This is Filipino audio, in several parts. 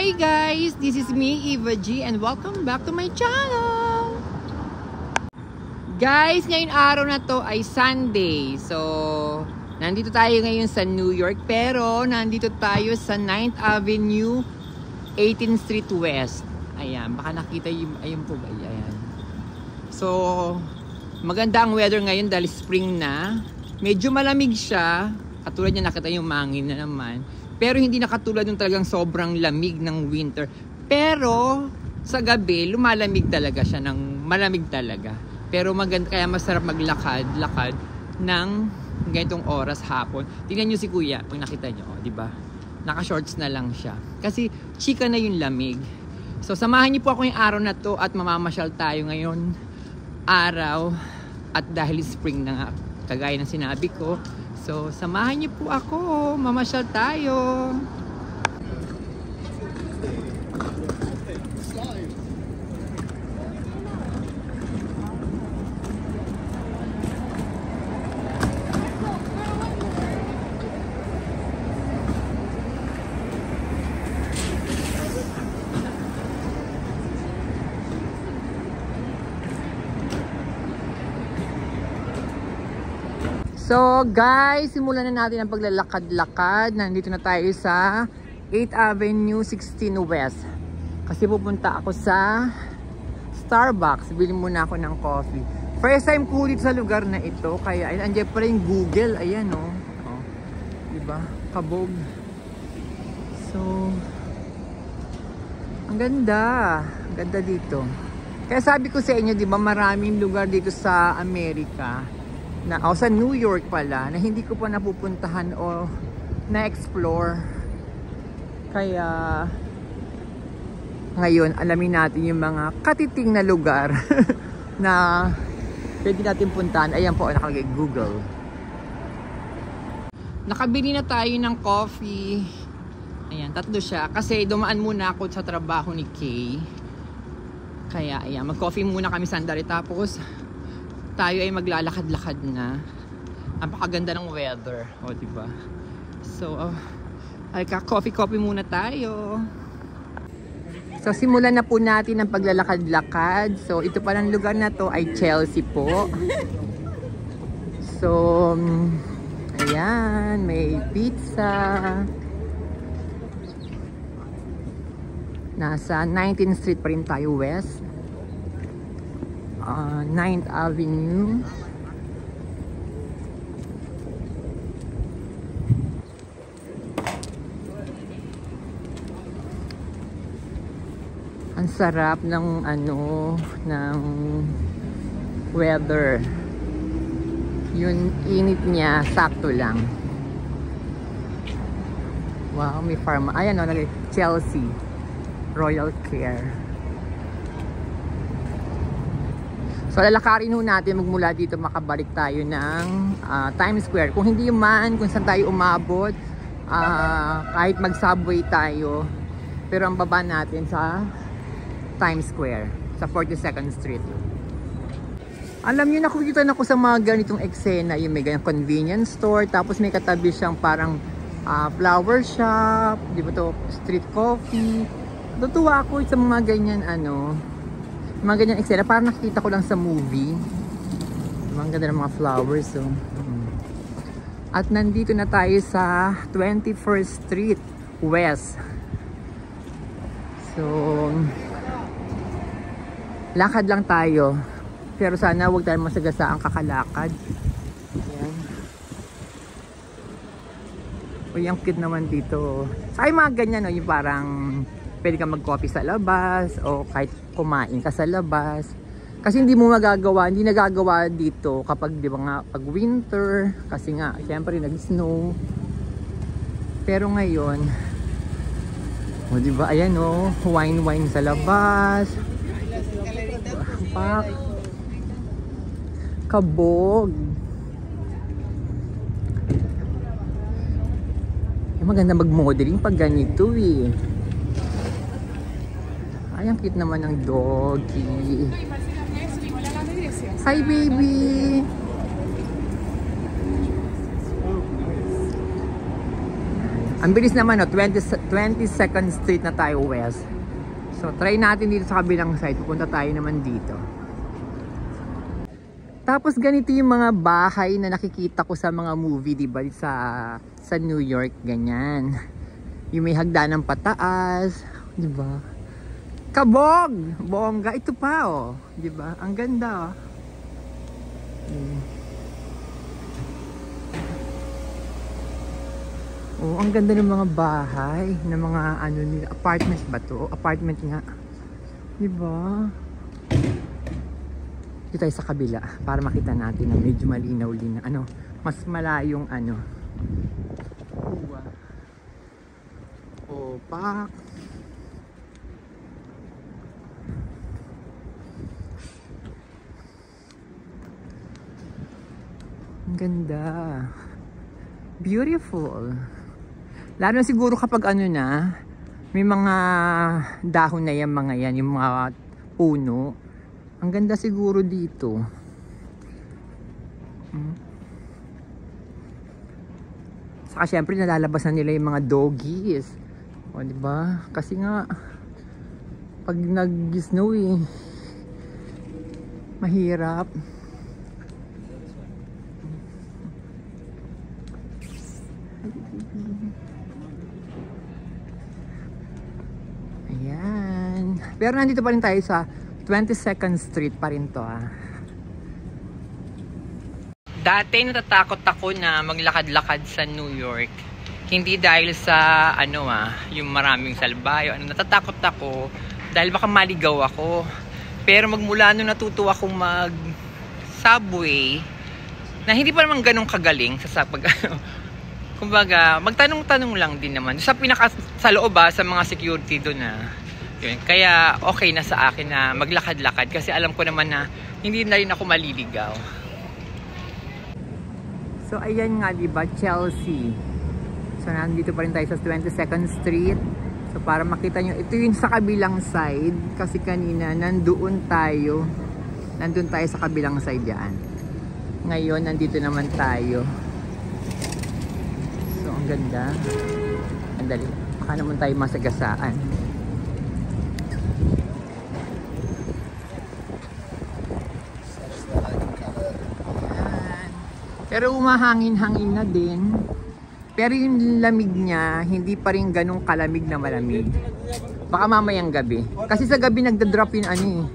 Hi guys! This is me, Eva G, and welcome back to my channel! Guys, ngayong araw na to ay Sunday. So, nandito tayo ngayon sa New York, pero nandito tayo sa 9th Avenue, 18th Street West. Ayan, baka nakita yung, ayun po ba? Ayan. So, maganda ang weather ngayon dahil spring na. Medyo malamig siya. Katulad niya, nakita yung mangin na naman. Pero hindi na katulad yung talagang sobrang lamig ng winter. Pero sa gabi, lumalamig talaga siya ng malamig talaga. Pero maganda, kaya masarap maglakad-lakad ng ganitong oras hapon. Tingnan nyo si Kuya, pag nakita nyo, di ba? Naka-shorts na lang siya. Kasi chika na yung lamig. So samahan niyo po ako yung araw na to at mamamasyal tayo ngayon araw. At dahil spring na nga, kagaya ng sinabi ko. So, samahan niyo po ako. Mamasyal tayo. So guys, simulan na natin ang paglalakad-lakad. Nandito na tayo sa 8th Avenue, 16 West. Kasi pupunta ako sa Starbucks. Bili muna ako ng coffee. First time ko dito sa lugar na ito. Kaya andiyan pala yung Google. Ayan o. Oh. Diba? Kabog. So, ang ganda. Ang ganda dito. Kaya sabi ko sa inyo, diba, maraming lugar dito sa Amerika sa New York pala na hindi ko pa napupuntahan o na-explore. Kaya ngayon alamin natin yung mga katiting na lugar na pwede natin puntahan. Ayan po, nakalagay Google. Nakabili na tayo ng coffee. Ayan, tatlo siya kasi dumaan muna ako sa trabaho ni Kay. Kaya ayan, mag-coffee muna kami sandali tapos tayo ay maglalakad-lakad na. Napakaganda ng weather, o diba? So, ay ka-coffee muna tayo. So, simulan na po natin ang paglalakad-lakad. So, ito pa ng lugar na to ay Chelsea po. So, ayan, may pizza. Nasa 19th Street pa rin tayo west. 9th Avenue. Ang sarap ng ng weather. Yung init niya sakto lang. Wow, may farm. Ayan o, Chelsea Royal Care. So lalakarin ho natin magmula dito, makabalik tayo ng Times Square. Kung hindi man, kung saan tayo umabot, kahit mag-subway tayo. Pero ang baba natin sa Times Square, sa 42nd Street. Alam niyo, nakikita na ko sa mga ganitong eksena, yung may ganyan convenience store, tapos may katabi siyang parang flower shop, di ba to, street coffee. Natuwa ako sa mga ganyan mga ganyan eksena, parang nakikita ko lang sa movie. Mga ganda ng mga flowers. So. At nandito na tayo sa 21st Street West. So, lakad lang tayo. Pero sana huwag tayo masagasa ang kakalakad. Ayan. Uy, ang cute naman dito. Ay, mga ganyan, yung parang pwede kang mag-coffee sa labas o kahit kumain ka sa labas. Kasi hindi mo magagawa, hindi nagagawa dito kapag, di ba nga, pag winter. Kasi nga, syempre nag-snow. Pero ngayon, o di ba, ayan o, wine sa labas. Pak. Kabog. Maganda mag-modeling pag ganito eh. Ay, ang cute naman ng doggy. Hi, baby! Ang bilis naman, no? 22nd Street na tayo west. So, try natin dito sa kabilang side. Pupunta tayo naman dito. Tapos ganito yung mga bahay na nakikita ko sa mga movie, diba? Sa New York, ganyan. Yung may hagdanang pataas, diba? Kabog! Bongga! Ito pa, oh. Diba? Ang ganda, oh. Oh, ang ganda ng mga bahay, ng mga ano nila, apartments ba to? Apartment nga. Diba? Dito tayo sa kabila para makita natin na medyo malinaw-linaw. Ano, mas malayong ano. Oh, pak. Ang ganda. Beautiful. Lalo na siguro kapag ano na, may mga dahon na yan, mga yan, yung mga puno. Ang ganda siguro dito. Saka syempre nalalabas na nila yung mga doggies. O diba? Kasi nga, pag nag-snow mahirap. Ayan. Pero nandito pa rin tayo sa 22nd Street pa rin to, Dati natatakot ako na maglakad-lakad sa New York. Hindi dahil sa ano yung maraming salbayo. Natatakot ako dahil baka maligaw ako. Pero magmula nung natuto akong mag-subway, na hindi pa naman ganun kagaling sa pag kumbaga, magtanong-tanong lang din naman. Sa loob sa mga security doon yun. Kaya okay na sa akin na maglakad-lakad kasi alam ko naman na hindi na rin ako maliligaw. So ayan nga, diba, Chelsea. So nandito pa rin tayo sa 22nd Street. So para makita nyo, ito yung sa kabilang side. Kasi kanina nandun tayo sa kabilang side yan. Ngayon nandito naman tayo. So ang ganda. Andali, baka naman tayo masagasaan. Pero umahangin-hangin na din. Pero yung lamig niya, hindi pa rin ganong kalamig na malamig. Baka mamayang gabi. Kasi sa gabi nagda-drop yung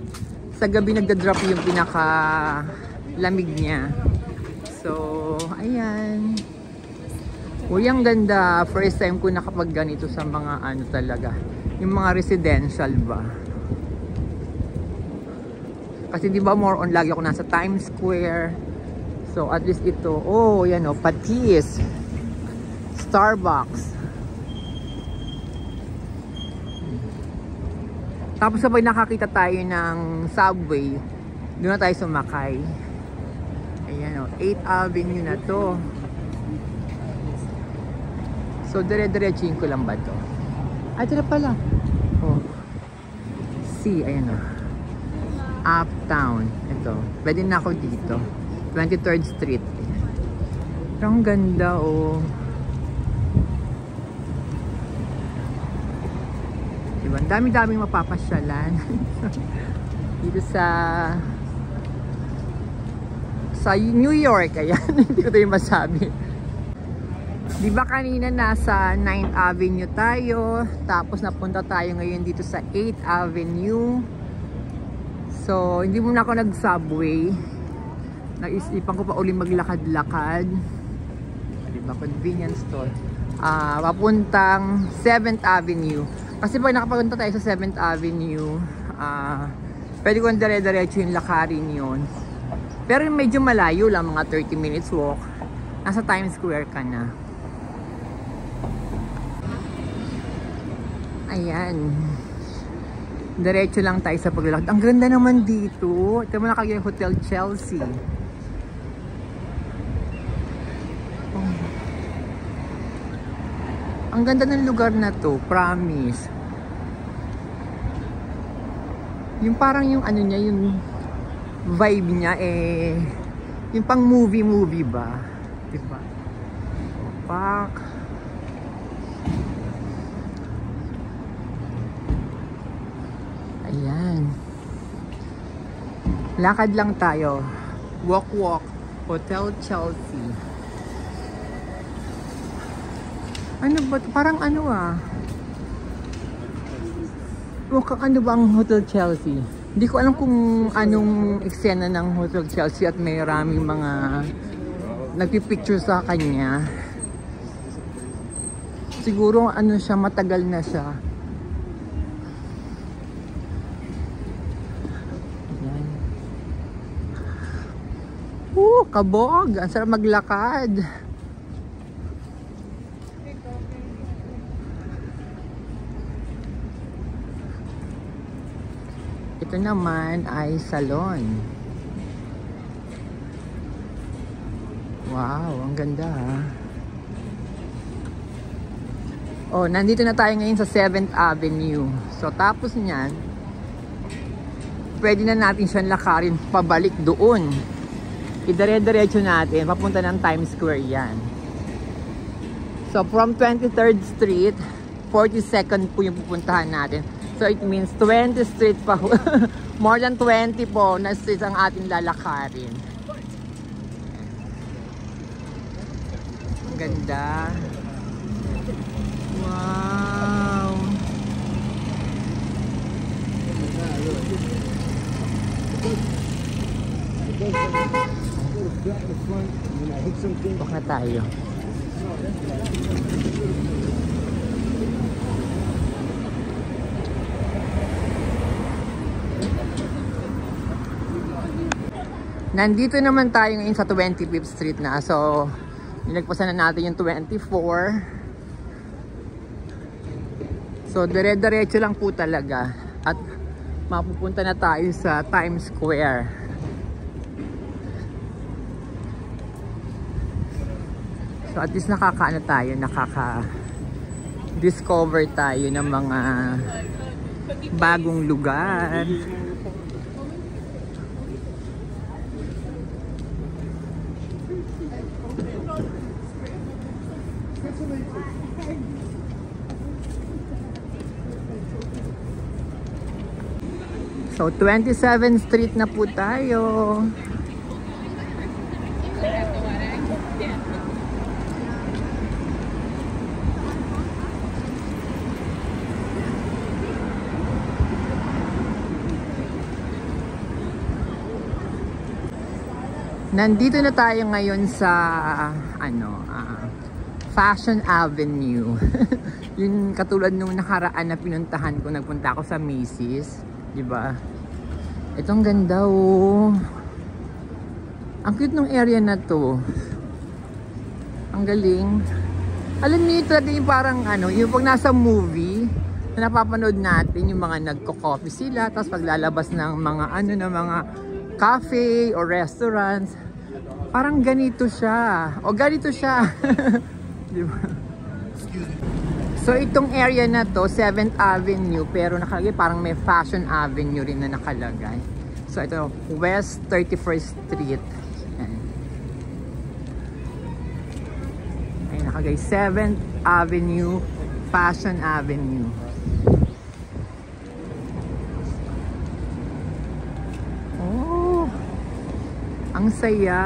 Sa gabi nagda-drop yung pinaka lamig niya. So, ayan. Uy, ang ganda. First time ko nakapag ganito sa mga talaga. Yung mga residential ba. Kasi di ba more on lagi ako nasa Times Square. So at least ito, yan Patis, Starbucks. Tapos sabay nakakita tayo ng subway, doon na tayo sumakay. Ayan 8th Avenue na to. So dire-diretsuin ko lang ba to? Ay, tira pala. Ayan Uptown. Ito, pwede na ako dito. 23rd Street. Ang ganda diba? Ang dami-daming mapapasyalan. Dito sa New York. Ayan, hindi ko ito yung masabi. Diba kanina nasa 9th Avenue tayo. Tapos napunta tayo ngayon dito sa 8th Avenue. So, hindi muna ako nag-subway. Naisipan ko pa ulit maglakad-lakad. Diba? Convenience store. Papuntang 7th Avenue. Kasi pag nakapunta tayo sa 7th Avenue, pwede ko dire-diretso yung lakarin yun. Pero medyo malayo lang, mga 30 minutes walk. Nasa Times Square ka na. Ayan. Diretso lang tayo sa paglalakad. Ang ganda naman dito. Ito mo nakagaya Hotel Chelsea. Ang ganda ng lugar na to, promise. Yung parang yung niya, yung vibe niya yung pang movie ba? Diba? Pak. Lakad lang tayo. Walk. Hotel Chelsea. Ano ba? Parang ano mukhang ano ba ang Hotel Chelsea? Hindi ko alam kung anong eksena ng Hotel Chelsea at may maraming mga nagpipicture sa kanya. Siguro ano siya, matagal na siya. Ayan. Kabog! Ang sarap maglakad. Ito naman ay salon. Wow, ang ganda Oh, nandito na tayo ngayon sa 7th Avenue. So, tapos niyan, pwede na natin siyang lakarin pabalik doon. Idire-diretso natin, papunta ng Times Square yan. So, from 23rd Street, 42nd po yung pupuntahan natin. So, it means 20 street pa. More than 20 po na streets ang ating lalakarin. Ganda. Wow. Baka na tayo. Nandito naman tayo ngayon sa 25th Street na. So, nilagpasan na natin yung 24. So, dire-diretso lang po talaga. At mapupunta na tayo sa Times Square. So, at least nakakaano tayo, nakaka-discover tayo ng mga bagong lugar. So, 27th Street na po tayo. Nandito na tayo ngayon sa Fashion Avenue. Yung katulad nung nakaraan na pinuntahan ko, nagpunta ako sa Macy's. Diba? Itong ganda Ang cute ng area na to. Ang galing. Alam niyo talaga yung parang yung pag nasa movie na napapanood natin, yung mga nagko-coffee sila, tapos paglalabas ng mga mga cafe or restaurants, parang ganito siya. O ganito siya. Diba? So, itong area na to, 7th Avenue, pero nakalagay parang may Fashion Avenue rin na nakalagay. So, ito, West 31st Street. Ay, nakalagay 7th Avenue, Fashion Avenue. Oh, ang saya.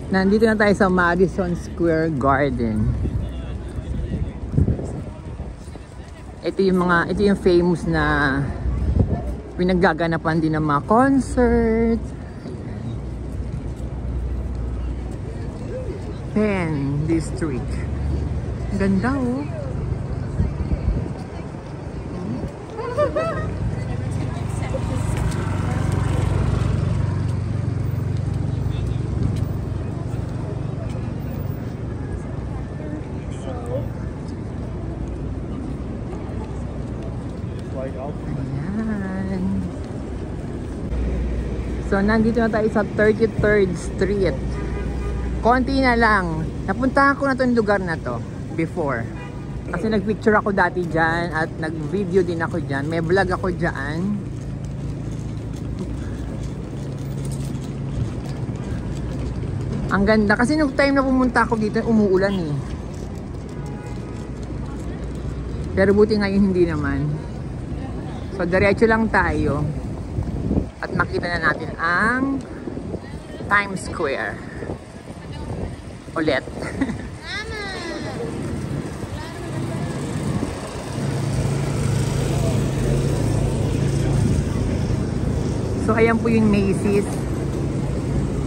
Nandito na tayo sa Madison Square Garden. Ito yung famous na pinaggaganapan din ng mga concert. Penn District. Ganda Ayan. So, nandito na tayo sa 33rd Street. Konti na lang. Napuntahan ko na itong lugar na to before. Kasi nagpicture ako dati dyan at nag-video din ako dyan. May vlog ako dyan. Ang ganda. Kasi nung time na pumunta ako dito, umuulan eh. Pero buti ngayon hindi naman. So diretso lang tayo. At makita na natin ang Times Square. Ulit. So ayan po yung Macy's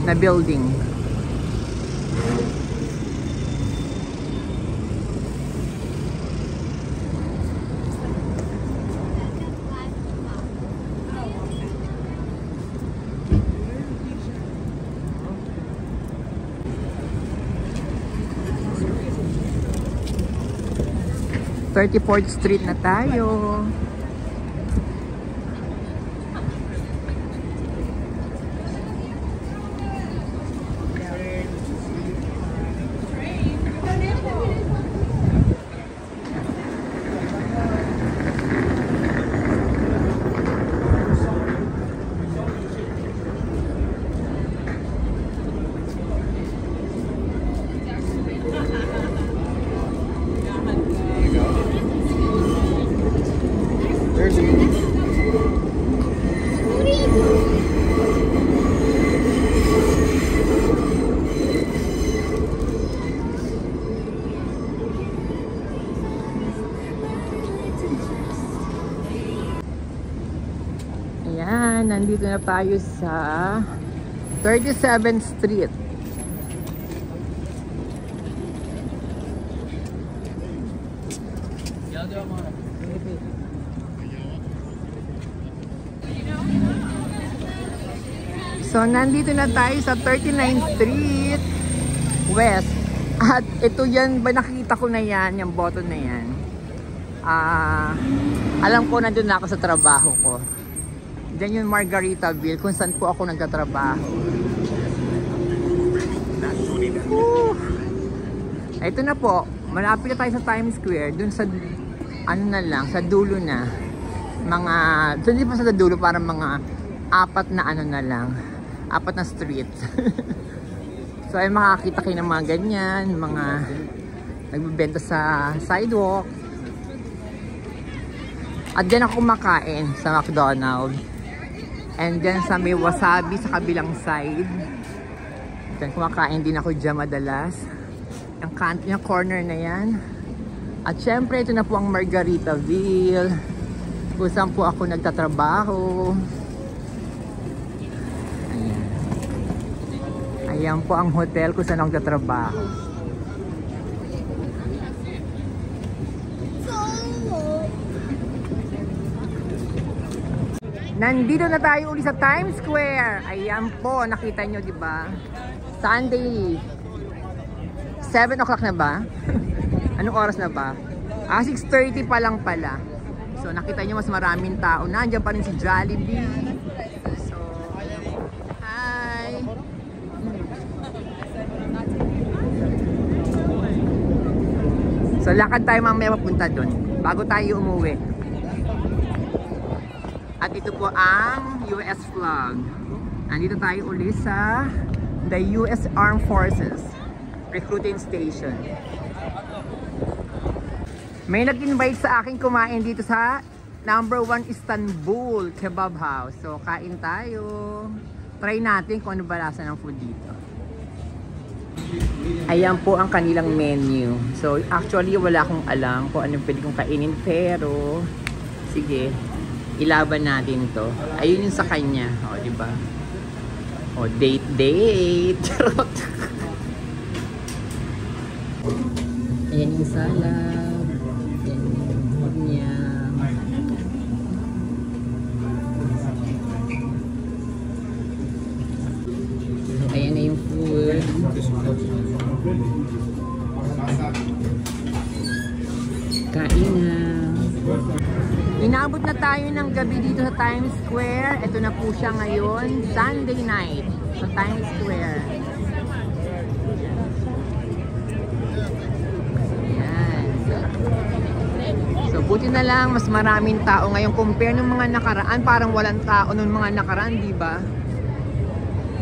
na building. Thirty-fourth Street na tayo. Ayan, nandito na tayo sa 37th Street. So, nandito na tayo sa 39th Street West. At ito yan, ba nakita ko na yan, yung button na yan. Alam ko nandun na ako sa trabaho ko. Diyan yung Margaritaville, kung saan po ako nagtatrabaho. Ito na po, malapit na tayo sa Times Square. Dun sa, ano na lang, sa dulo na. Mga, so hindi pa sa dulo, parang mga apat na ano na lang. Apat na street. So ay makakita kayo ng mga ganyan, mga nagbibenta sa sidewalk. At dyan ako kumakain sa McDonald's. And then sa may wasabi sa kabilang side. Dyan kumakain din ako dyan madalas. Yung corner na yan. At syempre ito na po ang Margaritaville. Kung saan po ako nagtatrabaho. Ayan. Ayan po ang hotel kung saan ako nagtatrabaho. Nandito na tayo uli sa Times Square. Ayan po, nakita nyo, di ba? Sunday. 7 o'clock na ba? Anong oras na ba? 6:30 pa lang pala. So, nakita nyo mas maraming tao. Nandiyan pa rin si Jollibee. So, hi! So, lakad tayo mamaya papunta dun. Bago tayo umuwi. At ito po ang US flag. Nandito tayo uli sa the US Armed Forces Recruiting Station. May nag-invite sa akin kumain dito sa #1 Istanbul Kebab House. So kain tayo. Try natin kung ano ba lasa ng food dito. Ayan po ang kanilang menu. So actually wala akong alam kung anong pwede kong kainin, pero sige, ilaban natin to. Ayun yung sa kanya. O, diba? O, date. Charot. Ayan yung salad. Ayan yung food niya. So, ayan na yung food. Kain na. Inabot na tayo ng gabi dito sa Times Square. Ito na po siya ngayon, Sunday night sa Times Square. Ayan. Buti na lang, mas maraming tao ngayon compare nung mga nakaraan. Parang walang tao nung mga nakaraan, di ba?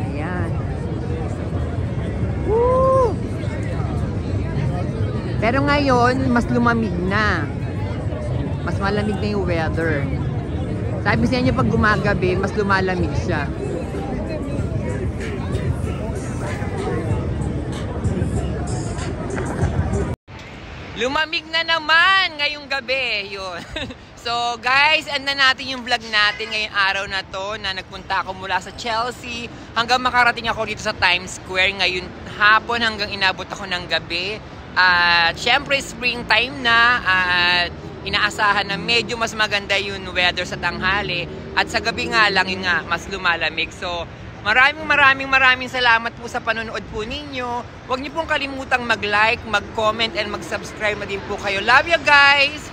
Ayan. Woo! Pero ngayon, mas lumamig na. Mas malamig na yung weather. Sabi sa inyo, pag gumagabi, mas lumalamig siya. Lumamig na naman ngayong gabi. Yun. So guys, end na natin yung vlog natin ngayong araw na to na nagpunta ako mula sa Chelsea hanggang makarating ako dito sa Times Square ngayon hapon hanggang inabot ako ng gabi. At syempre springtime na at inaasahan na medyo mas maganda yung weather sa tanghali at sa gabi nga lang yun nga mas lumalamig. So maraming salamat po sa panonood po ninyo. Huwag niyo pong kalimutang mag-like, mag-comment, and mag-subscribe na din po kayo. Love you guys!